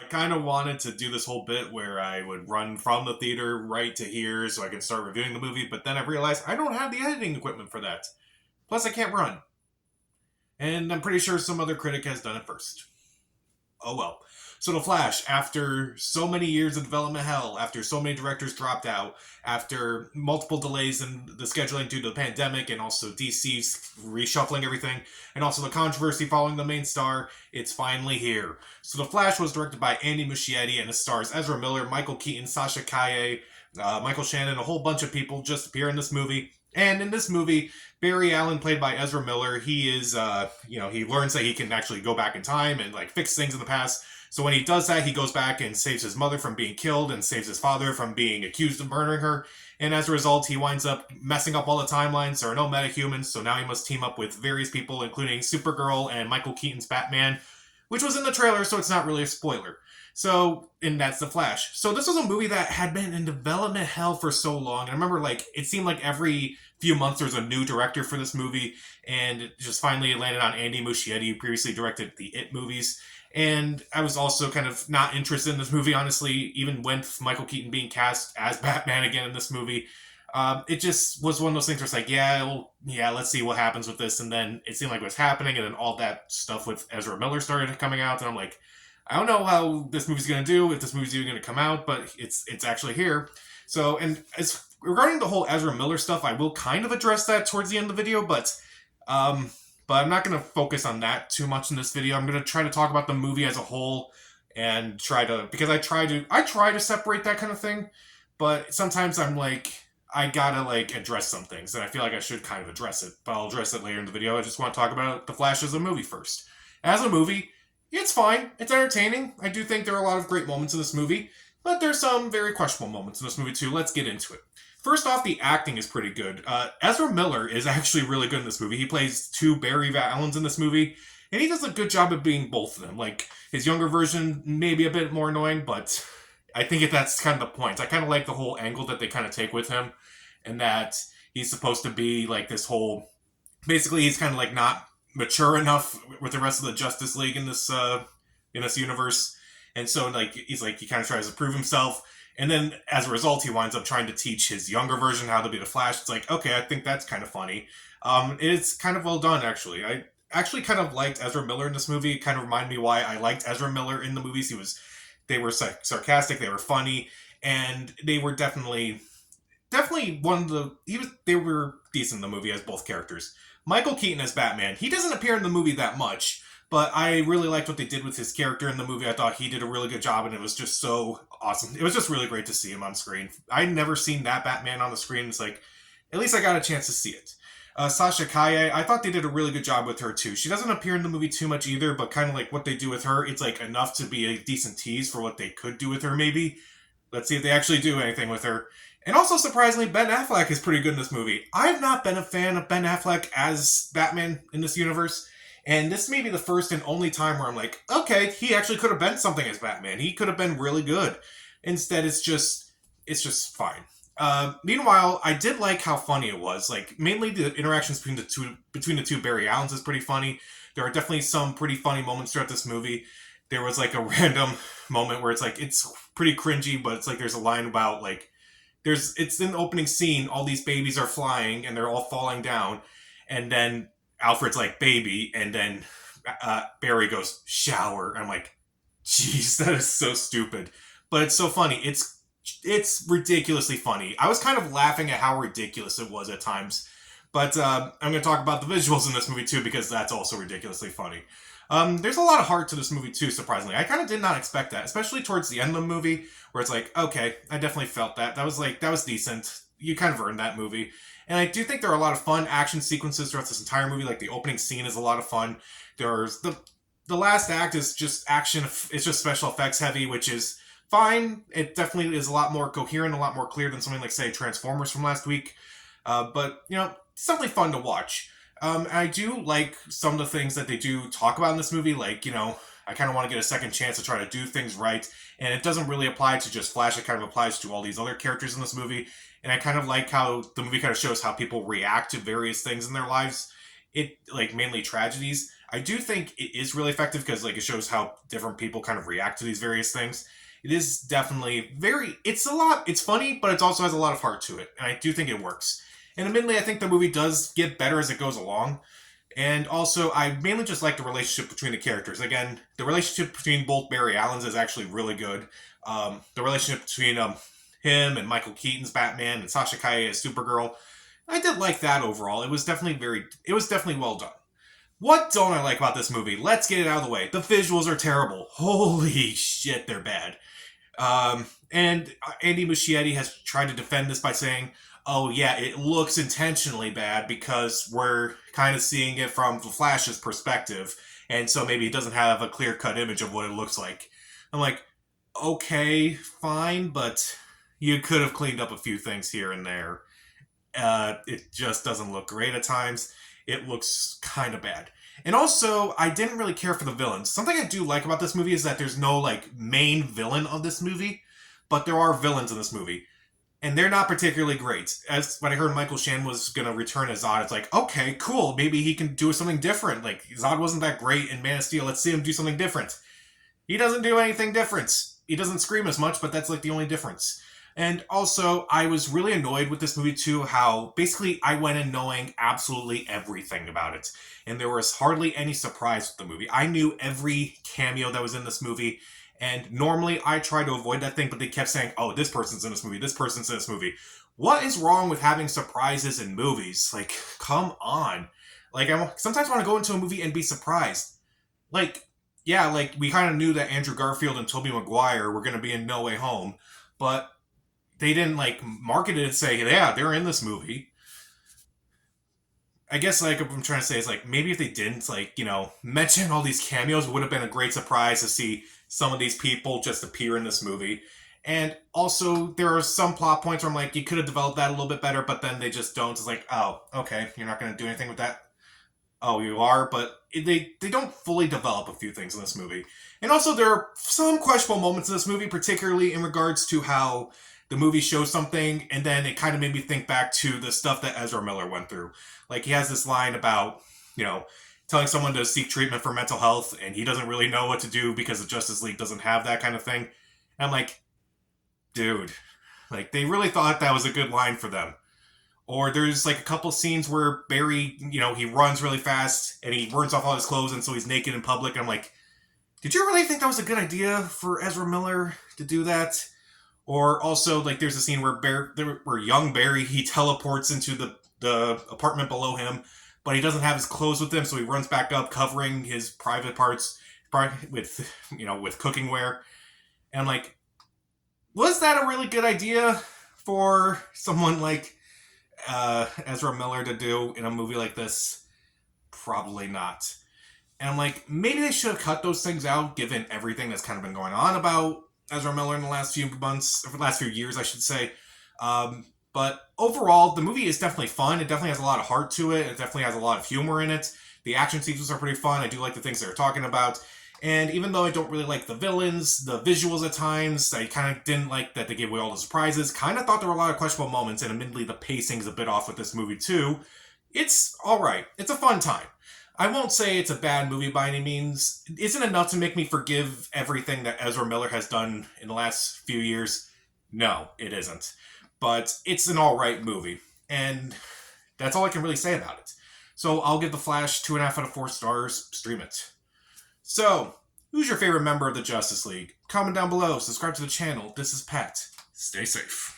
I kind of wanted to do this whole bit where I would run from the theater right to here so I could start reviewing the movie, but then I realized I don't have the editing equipment for that. Plus, I can't run. And I'm pretty sure some other critic has done it first. Oh well. So The Flash, after so many years of development hell, after so many directors dropped out, after multiple delays in the scheduling due to the pandemic and also DC's reshuffling everything, and also the controversy following the main star, it's finally here. So The Flash was directed by Andy Muschietti and it stars Ezra Miller, Michael Keaton, Sasha Calle, Michael Shannon, a whole bunch of people just appear in this movie. And in this movie, Barry Allen, played by Ezra Miller, he is, he learns that he can actually go back in time and like fix things in the past. So when he does that, he goes back and saves his mother from being killed and saves his father from being accused of murdering her. And as a result, he winds up messing up all the timelines. There are no metahumans, so now he must team up with various people, including Supergirl and Michael Keaton's Batman, which was in the trailer, so it's not really a spoiler. So, and that's The Flash. So this was a movie that had been in development hell for so long. And I remember, like, it seemed like every few months there was a new director for this movie, and it just finally landed on Andy Muschietti, who previously directed the It movies. And I was also kind of not interested in this movie, honestly, even with Michael Keaton being cast as Batman again in this movie. It just was one of those things where it's like, yeah, let's see what happens with this. And then it seemed like it was happening, and then all that stuff with Ezra Miller started coming out, and I'm like, I don't know how this movie's going to do, if this movie's even going to come out, but it's actually here. So, and as regarding the whole Ezra Miller stuff, I will kind of address that towards the end of the video, but I'm not going to focus on that too much in this video. I'm going to try to talk about the movie as a whole and because I try to separate that kind of thing, but sometimes I'm like, I gotta like address some things, and I feel like I should kind of address it, but I'll address it later in the video. I just want to talk about The Flash as a movie first. As a movie, it's fine. It's entertaining. I do think there are a lot of great moments in this movie, but there's some very questionable moments in this movie too. Let's get into it. First off, the acting is pretty good. Ezra Miller is actually really good in this movie. He plays two Barry Allens in this movie, and he does a good job of being both of them. Like, his younger version may be a bit more annoying, but I think that's kind of the point. I kind of like the whole angle that they kind of take with him, and that he's supposed to be like this whole... Basically, he's kind of like not mature enough with the rest of the Justice League in this universe, and so like he kind of tries to prove himself, and then as a result he winds up trying to teach his younger version how to be the Flash. It's like, okay, I think that's kind of funny. It's kind of well done, actually. I actually kind of liked Ezra Miller in this movie. It kind of reminded me why I liked Ezra Miller in the movies. They were sarcastic, they were funny, and they were definitely one of the... They were decent in the movie as both characters. Michael Keaton as Batman, he doesn't appear in the movie that much, but I really liked what they did with his character in the movie. I thought he did a really good job, and it was just so awesome. It was just really great to see him on screen. I'd never seen that Batman on the screen. It's like, at least I got a chance to see it. Sasha Calle, I thought they did a really good job with her too. She doesn't appear in the movie too much either, but kind of like what they do with her, it's like enough to be a decent tease for what they could do with her maybe. Let's see if they actually do anything with her. And also, surprisingly, Ben Affleck is pretty good in this movie. I've not been a fan of Ben Affleck as Batman in this universe, and this may be the first and only time where I'm like, okay, he actually could have been something as Batman. He could have been really good. Instead, it's just fine. Meanwhile, I did like how funny it was. Like, mainly the interactions between the two Barry Allens is pretty funny. There are definitely some pretty funny moments throughout this movie. There was like a random moment where it's like, it's pretty cringy, but it's like there's a line about like, it's in the opening scene, all these babies are flying and they're all falling down, and then Alfred's like, baby, and then Barry goes, shower. And I'm like, jeez, that is so stupid. But it's so funny. It's ridiculously funny. I was kind of laughing at how ridiculous it was at times. But I'm going to talk about the visuals in this movie too, because that's also ridiculously funny. There's a lot of heart to this movie too, surprisingly. I kind of did not expect that, especially towards the end of the movie, where it's like, okay, I definitely felt that. That was decent. You kind of earned that movie. And I do think there are a lot of fun action sequences throughout this entire movie. Like, the opening scene is a lot of fun. There's the last act is just action. It's just special effects heavy, which is fine. It definitely is a lot more coherent, a lot more clear than something like, say, Transformers from last week. But, it's definitely fun to watch. I do like some of the things that they do talk about in this movie, like, I kind of want to get a second chance to try to do things right, and it doesn't really apply to just Flash, it kind of applies to all these other characters in this movie, and I kind of like how the movie kind of shows how people react to various things in their lives, mainly tragedies. I do think it is really effective because like it shows how different people kind of react to these various things. It is definitely it's funny, but it also has a lot of heart to it, and I do think it works. And admittedly, I think the movie does get better as it goes along. And also, I mainly just like the relationship between the characters. Again, the relationship between both Barry Allen's is actually really good. The relationship between him and Michael Keaton's Batman and Sasha Calle as Supergirl, I did like that overall. It was definitely well done. What don't I like about this movie? Let's get it out of the way. The visuals are terrible. Holy shit, they're bad. And Andy Muschietti has tried to defend this by saying, oh yeah, it looks intentionally bad because we're kind of seeing it from the Flash's perspective, and so maybe it doesn't have a clear-cut image of what it looks like. I'm like, okay, fine, but you could have cleaned up a few things here and there. It just doesn't look great at times. It looks kind of bad. And also, I didn't really care for the villains. Something I do like about this movie is that there's no, like, main villain of this movie, but there are villains in this movie. And they're not particularly great. As when I heard Michael Shannon was going to return as Zod, it's like, okay, cool, maybe he can do something different. Like, Zod wasn't that great in Man of Steel, let's see him do something different. He doesn't do anything different. He doesn't scream as much, but that's, like, the only difference. And also, I was really annoyed with this movie too, how basically I went in knowing absolutely everything about it. And there was hardly any surprise with the movie. I knew every cameo that was in this movie, and normally I try to avoid that thing, but they kept saying, oh, this person's in this movie, this person's in this movie. What is wrong with having surprises in movies? Like, come on. Like, I sometimes want to go into a movie and be surprised. Like, yeah, like, we kind of knew that Andrew Garfield and Tobey Maguire were going to be in No Way Home, but they didn't, like, market it and say, yeah, they're in this movie. I guess, like, what I'm trying to say is, like, maybe if they didn't, like, mention all these cameos, it would have been a great surprise to see some of these people just appear in this movie. And also, there are some plot points where I'm like, you could have developed that a little bit better, but then they just don't. It's like, oh, okay, you're not going to do anything with that? Oh, you are? But they don't fully develop a few things in this movie. And also, there are some questionable moments in this movie, particularly in regards to how the movie shows something, and then it kind of made me think back to the stuff that Ezra Miller went through. Like, he has this line about, telling someone to seek treatment for mental health, and he doesn't really know what to do because the Justice League doesn't have that kind of thing. And I'm like, dude, like, they really thought that was a good line for them. Or there's, like, a couple scenes where Barry, he runs really fast, and he burns off all his clothes, and so he's naked in public, and I'm like, did you really think that was a good idea for Ezra Miller to do that? Or also, like, there's a scene where young Barry, he teleports into the apartment below him, but he doesn't have his clothes with him, so he runs back up, covering his private parts with cooking wear. And I'm like, was that a really good idea for someone like Ezra Miller to do in a movie like this? Probably not. And I'm like, maybe they should have cut those things out, given everything that's kind of been going on about Ezra Miller in the last few months, or the last few years, I should say. But overall, the movie is definitely fun. It definitely has a lot of heart to it. It definitely has a lot of humor in it. The action sequences are pretty fun. I do like the things they're talking about. And even though I don't really like the villains, the visuals at times, I kind of didn't like that they gave away all the surprises. Kind of thought there were a lot of questionable moments, and admittedly, the pacing's a bit off with this movie too. It's alright. It's a fun time. I won't say it's a bad movie by any means. It isn't enough to make me forgive everything that Ezra Miller has done in the last few years. No, it isn't. But it's an alright movie. And that's all I can really say about it. So I'll give The Flash 2.5 out of 4 stars. Stream it. So, who's your favorite member of the Justice League? Comment down below. Subscribe to the channel. This is Pat. Stay safe.